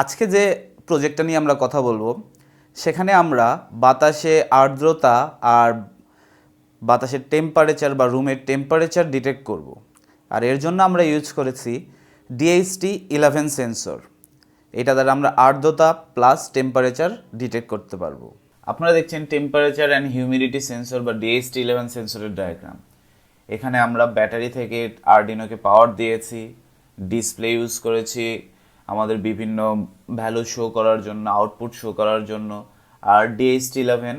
আজকে যে প্রজেক্টটা নিয়ে আমরা কথা বলবো সেখানে আমরা বাতাসে আর্দ্রতা আর বাতাসের টেম্পারেচার বা রুমের টেম্পারেচার ডিটেক্ট করব। আর এর জন্য আমরা ইউজ করেছি DHT11 সেন্সর। এটা দ্বারা আমরা আর্দ্রতা প্লাস টেম্পারেচার ডিটেক্ট করতে পারবো। আপনারা দেখছেন টেম্পারেচার অ্যান্ড হিউমিডিটি সেন্সর বা DHT11 সেন্সরের ডায়াগ্রাম। এখানে আমরা ব্যাটারি থেকে আরডিনোকে পাওয়ার দিয়েছি, ডিসপ্লে ইউজ করেছি আমাদের বিভিন্ন ভ্যালু শো করার জন্য, আউটপুট শো করার জন্য। আর DHT11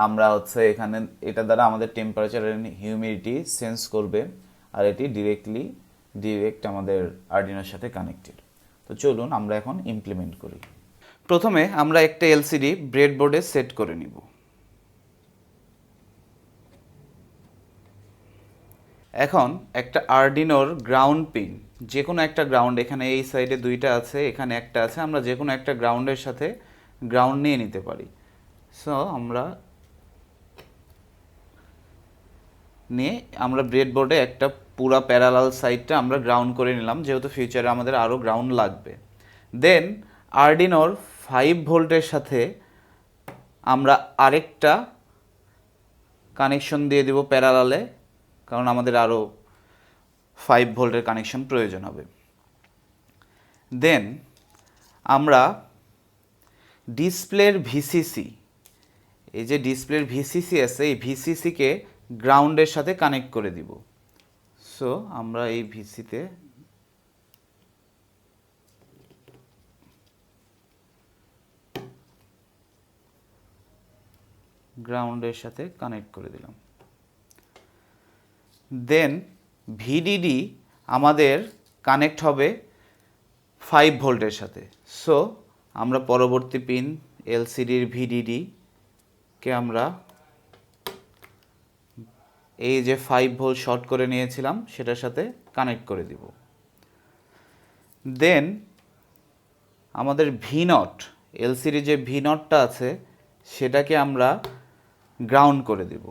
আমরা এখানে এটা দ্বারা আমাদের টেম্পারেচার এন্ড হিউমিডিটি সেন্স করবে, আর এটি ডিরেক্ট আমাদের আরডিনোর সাথে কানেক্টেড। তো চলুন আমরা এখন ইমপ্লিমেন্ট করি। প্রথমে আমরা একটা এলসিডি ব্রেডবোর্ডে সেট করে নিব। এখন একটা আরডিনোর গ্রাউন্ড পিন, যে কোনো একটা গ্রাউন্ড, এখানে এই সাইডে দুইটা আছে, এখানে একটা আছে, আমরা যে কোনো একটা গ্রাউন্ডের সাথে গ্রাউন্ড নিয়ে নিতে পারি। সো আমরা ব্রেডবোর্ডে একটা পুরা প্যারালাল সাইডটা আমরা গ্রাউন্ড করে নিলাম, যেহেতু ফিউচারে আমাদের আরও গ্রাউন্ড লাগবে। দেন আরডিনোর 5 ভোল্টের সাথে আমরা আরেকটা কানেকশন দিয়ে দিব প্যারালালে, কারণ আমাদের আরও 5 ভোল্টের কানেকশন প্রয়োজন হবে। দেন আমরা ডিসপ্লের ভিসিসি, এই যে ডিসপ্লের ভিসিসি আছে, এই ভিসিসিকে গ্রাউন্ডের সাথে কানেক্ট করে দিব। সো আমরা এই ভিসিতে গ্রাউন্ডের সাথে কানেক্ট করে দিলাম। দেন ভিডিডি আমাদের কানেক্ট হবে 5 ভোল্টের সাথে। সো আমরা পরবর্তী পিন এলসিডির ভিডিডিকে আমরা এই যে 5 ভোল্ট শর্ট করে নিয়েছিলাম সেটার সাথে কানেক্ট করে দিব। দেন আমাদের ভি0, এলসিডির যে ভি0টা আছে সেটাকে আমরা গ্রাউন্ড করে দিব।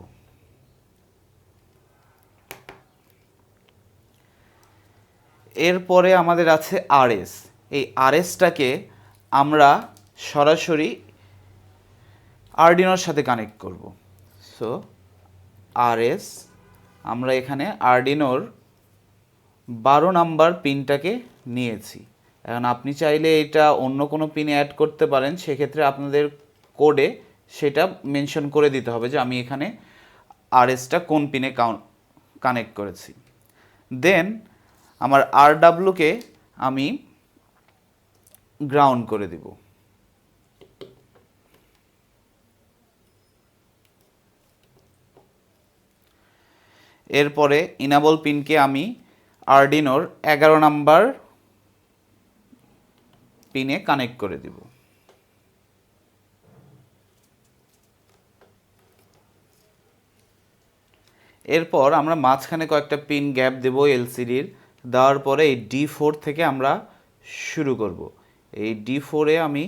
এরপরে আমাদের আছে আরএস। এই আরএসটাকে আমরা সরাসরি আরডিনোর সাথে কানেক্ট করব। সো আরএস, আমরা এখানে আরডিনোর 12 নাম্বার পিনটাকে নিয়েছি। এখন আপনি চাইলে এটা অন্য কোনো পিনে অ্যাড করতে পারেন, সেক্ষেত্রে আপনাদের কোডে সেটা মেনশন করে দিতে হবে যে আমি এখানে আরএসটা কোন পিনে কানেক্ট করেছি। দেন আমার আরডাব্লুকে আমি গ্রাউন্ড করে দিব। এরপরে ইনাবল পিনকে আমি আরডিনোর 11 নাম্বার পিনে কানেক্ট করে দিব। এরপর আমরা মাঝখানে কয়েকটা পিন গ্যাপ দেব এলসিডির, দেওয়ার পরে এই D4 থেকে আমরা শুরু করব। এই D4-এ আমি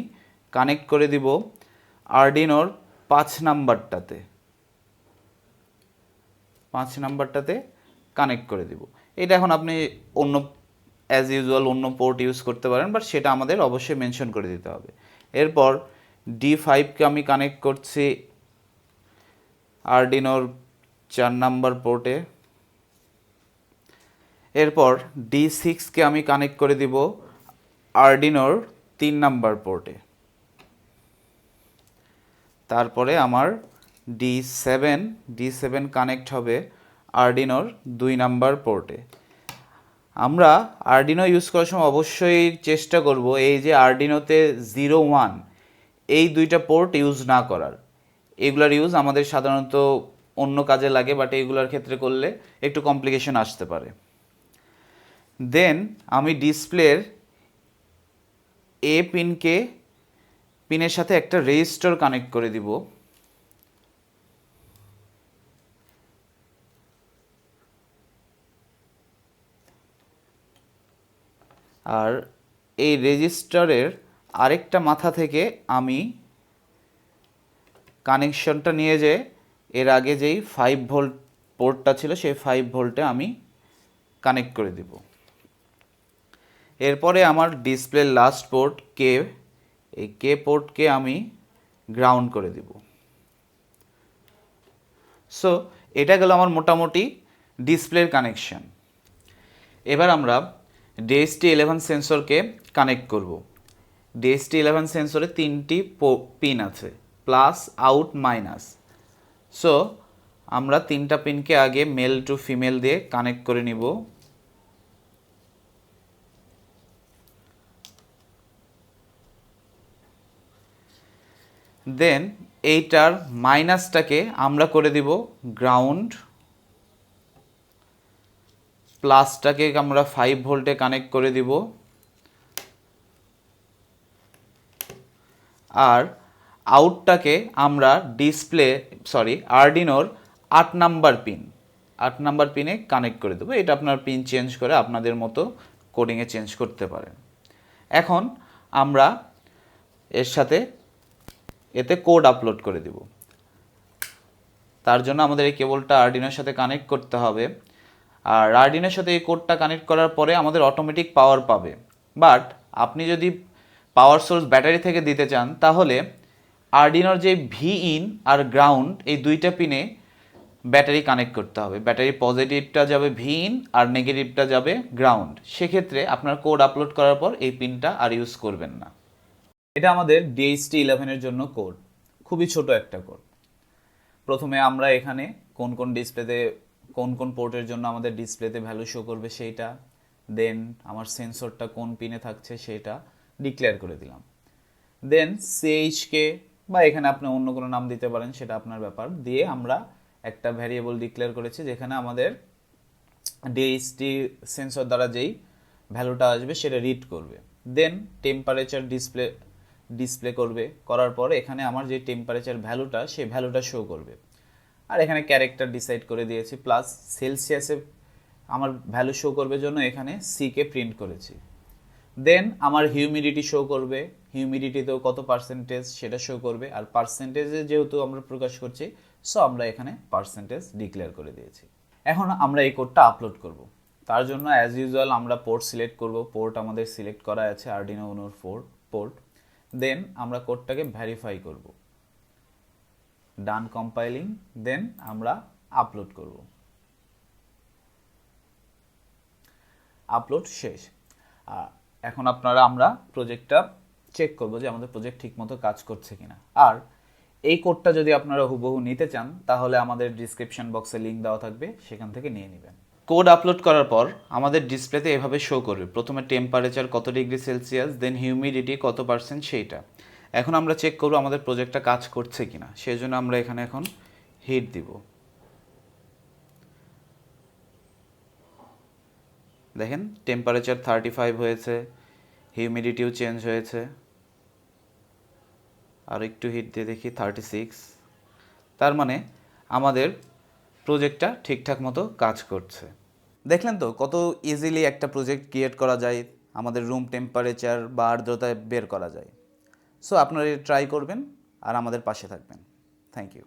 কানেক্ট করে দিব আরডিনোর 5 নাম্বারটাতে কানেক্ট করে দিব। এটা এখন আপনি অন্য অ্যাজ ইউজুয়াল অন্য পোর্ট ইউজ করতে পারেন, বাট সেটা আমাদের অবশ্যই মেনশন করে দিতে হবে। এরপর D5-কে আমি কানেক্ট করছি আরডিনোর 4 নাম্বার পোর্টে। এরপর D6-কে আমি কানেক্ট করে দিব আরডিনোর 3 নাম্বার পোর্টে। তারপরে আমার D7 কানেক্ট হবে আরডিনোর 2 নাম্বার পোর্টে। আমরা আরডিনো ইউজ করার সময় অবশ্যই চেষ্টা করব এই যে আরডিনোতে 0-1 এই দুইটা পোর্ট ইউজ না করার। এগুলার ইউজ আমাদের সাধারণত অন্য কাজে লাগে, বাট এইগুলোর ক্ষেত্রে করলে একটু কমপ্লিকেশন আসতে পারে। দেন আমি ডিসপ্লের পিনের সাথে একটা রেজিস্টর কানেক্ট করে দিব। আর এই রেজিস্টারের আরেকটা মাথা থেকে আমি কানেকশনটা নিয়ে যে এর আগে যেই 5 ভোল্ট পোর্টটা ছিল সেই 5 ভোল্টে আমি কানেক্ট করে দেব। এরপরে আমার ডিসপ্লের লাস্ট পোর্ট এই কে পোর্টকে আমি গ্রাউন্ড করে দিব। সো এটা গেল আমার মোটামুটি ডিসপ্লের কানেকশন। এবার আমরা DHT11 সেন্সরকে কানেক্ট করব। DHT11 সেন্সরে 3টি পিন আছে, প্লাস, আউট, মাইনাস। সো আমরা 3টা পিনকে আগে মেল টু ফিমেল দিয়ে কানেক্ট করে নিব। দেন এইটার মাইনাসটাকে আমরা করে দিব গ্রাউন্ড, প্লাসটাকে আমরা 5 ভোল্টে কানেক্ট করে দিব, আর আউটটাকে আমরা আরডিনোর 8 নাম্বার পিনে কানেক্ট করে দেবো। এটা আপনার পিন চেঞ্জ করে আপনাদের মতো কোডিংয়ে চেঞ্জ করতে পারেন। এখন আমরা এতে কোড আপলোড করে দেব। তার জন্য আমাদের এই কেবলটা আরডিনোর সাথে কানেক্ট করতে হবে, আর আরডিনোর সাথে এই কোডটা কানেক্ট করার পরে আমাদের অটোমেটিক পাওয়ার পাবে। বাট আপনি যদি পাওয়ার সোর্স ব্যাটারি থেকে দিতে চান তাহলে আরডিনোর যে ভি ইন আর গ্রাউন্ড এই দুইটা পিনে ব্যাটারি কানেক্ট করতে হবে। ব্যাটারি পজিটিভটা যাবে ভি ইন আর নেগেটিভটা যাবে গ্রাউন্ড। সেক্ষেত্রে আপনার কোড আপলোড করার পর এই পিনটা আর ইউজ করবেন না। এটা আমাদের DHT11 এর জন্য কোড, খুবই ছোট একটা কোড। প্রথমে আমরা এখানে কোন কোন পোর্টের জন্য আমাদের ডিসপ্লেতে ভ্যালু শো করবে সেইটা, দেন আমার সেন্সরটা কোন পিনে থাকছে সেটা ডিক্লেয়ার করে দিলাম। দেন CHকে বা এখানে আপনি অন্য কোনো নাম দিতে পারেন, সেটা আপনার ব্যাপার, দিয়ে আমরা একটা ভ্যারিয়েবল ডিক্লেয়ার করেছি যেখানে আমাদের DHT সেন্সর দ্বারা যেই ভ্যালুটা আসবে সেটা রিড করবে। দেন টেম্পারেচার ডিসপ্লে করবে, করার পর এখানে আমার যে টেম্পারেচার ভ্যালুটা সেই ভ্যালুটা শো করবে। আর এখানে ক্যারেক্টার ডিসাইড করে দিয়েছি, প্লাস সেলসিয়াসে আমার ভ্যালু শো করবে জন্য এখানে সিকে প্রিন্ট করেছি। দেন আমার হিউমিডিটি শো করবে, হিউমিডিটিতেও কত পার্সেন্টেজ সেটা শো করবে, আর পার্সেন্টেজে যেহেতু আমরা প্রকাশ করছি সো আমরা এখানে পার্সেন্টেজ ডিক্লেয়ার করে দিয়েছি। এখন আমরা এই কোডটা আপলোড করব। তার জন্য অ্যাজ ইউজুয়াল আমরা পোর্ট সিলেক্ট করব। পোর্ট আমাদের সিলেক্ট করা আছে আরডিনো উনোর পোর্ট। দেন আমরা কোডটাকে ভেরিফাই করব, ডান কম্পাইলিং, দেন আমরা আপলোড করব। আপলোড শেষ। এখন আমরা প্রজেক্টটা চেক করব যে আমাদের প্রজেক্ট ঠিকমতো কাজ করছে কিনা। আর এই কোডটা যদি আপনারা হুবহু নিতে চান তাহলে আমাদের ডিসক্রিপশন বক্সে লিঙ্ক দেওয়া থাকবে, সেখান থেকে নিয়ে নেবেন। কোড আপলোড করার পর আমাদের ডিসপ্লেতে এভাবে শো করবে, প্রথমে টেম্পারেচার কত ডিগ্রি সেলসিয়াস, দেন হিউমিডিটি কত পার্সেন্ট সেইটা। এখন আমরা চেক করব আমাদের প্রজেক্টটা কাজ করছে কিনা, সেই জন্য আমরা এখানে এখন হিট দিব। দেখেন টেম্পারেচার 35 হয়েছে, হিউমিডিটিও চেঞ্জ হয়েছে। আর একটু হিট দিয়ে দেখি 36। তার মানে আমাদের প্রজেক্টটা ঠিকঠাক মতো কাজ করছে। দেখলেন তো কত ইজিলি একটা প্রজেক্ট ক্রিয়েট করা যায়, আমাদের রুম টেম্পারেচার বা আর্দ্রতা বের করা যায়। সো আপনারা ট্রাই করবেন আর আমাদের পাশে থাকবেন। Thank you.